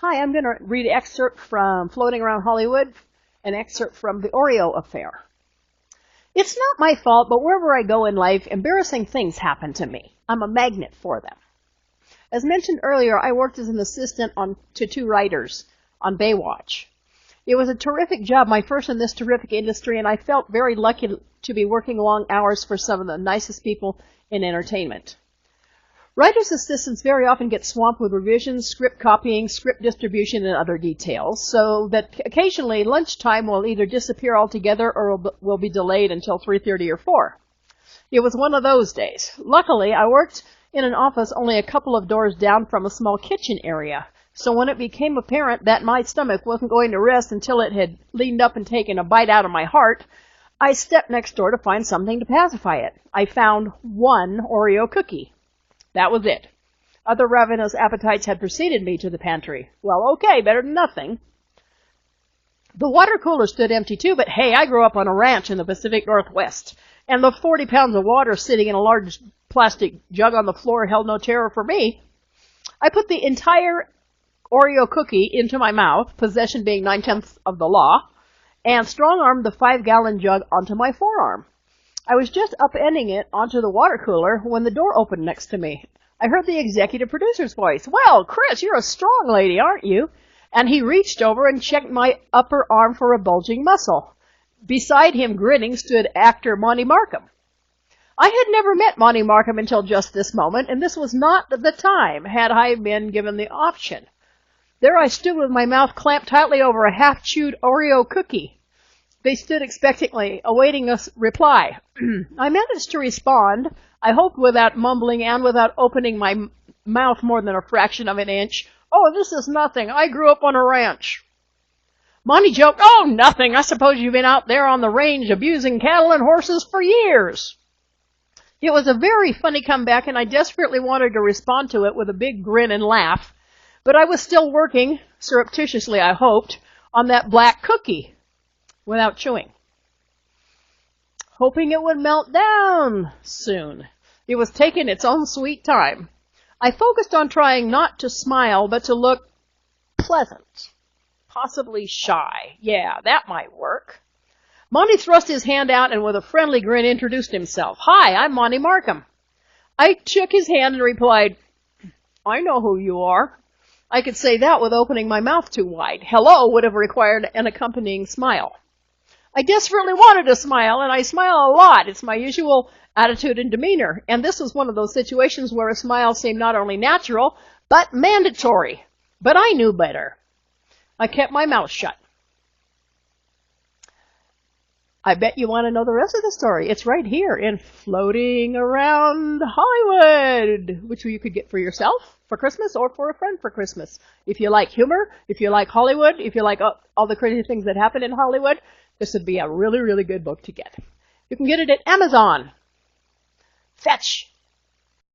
Hi, I'm going to read an excerpt from Floating Around Hollywood, an excerpt from the Oreo affair. It's not my fault, but wherever I go in life, embarrassing things happen to me. I'm a magnet for them. As mentioned earlier, I worked as an assistant to two writers on Baywatch. It was a terrific job, my first in this terrific industry, and I felt very lucky to be working long hours for some of the nicest people in entertainment. Writers' assistants very often get swamped with revisions, script copying, script distribution, and other details, so that occasionally lunchtime will either disappear altogether or will be delayed until 3:30 or 4. It was one of those days. Luckily, I worked in an office only a couple of doors down from a small kitchen area, so when it became apparent that my stomach wasn't going to rest until it had leaned up and taken a bite out of my heart, I stepped next door to find something to pacify it. I found one Oreo cookie. That was it. Other ravenous appetites had preceded me to the pantry. Well, okay, better than nothing. The water cooler stood empty too, but hey, I grew up on a ranch in the Pacific Northwest, and the 40 pounds of water sitting in a large plastic jug on the floor held no terror for me. I put the entire Oreo cookie into my mouth, possession being 9/10 of the law, and strong-armed the 5-gallon jug onto my forearm. I was just upending it onto the water cooler when the door opened next to me. I heard the executive producer's voice. "Well, Chris, you're a strong lady, aren't you?" And he reached over and checked my upper arm for a bulging muscle. Beside him, grinning, stood actor Monty Markham. I had never met Monty Markham until just this moment, and this was not the time had I been given the option. There I stood with my mouth clamped tightly over a half-chewed Oreo cookie. They stood expectantly, awaiting a reply. I managed to respond, I hoped without mumbling and without opening my mouth more than a fraction of an inch. "Oh, this is nothing. I grew up on a ranch." Monty joked, "Oh, nothing. I suppose you've been out there on the range abusing cattle and horses for years." It was a very funny comeback, and I desperately wanted to respond to it with a big grin and laugh, but I was still working, surreptitiously I hoped, on that black cookie without chewing, hoping it would melt down soon. It was taking its own sweet time. I focused on trying not to smile, but to look pleasant, possibly shy. Yeah, that might work. Monty thrust his hand out and with a friendly grin introduced himself. "Hi, I'm Monty Markham." I shook his hand and replied, "I know who you are." I could say that with opening my mouth too wide. Hello would have required an accompanying smile. I desperately wanted to smile, and I smile a lot. It's my usual attitude and demeanor, and this was one of those situations where a smile seemed not only natural, but mandatory. But I knew better. I kept my mouth shut. I bet you want to know the rest of the story. It's right here in Floating Around Hollywood, which you could get for yourself for Christmas or for a friend for Christmas. If you like humor, if you like Hollywood, if you like all the crazy things that happen in Hollywood, this would be a really, really good book to get. You can get it at Amazon. Fetch!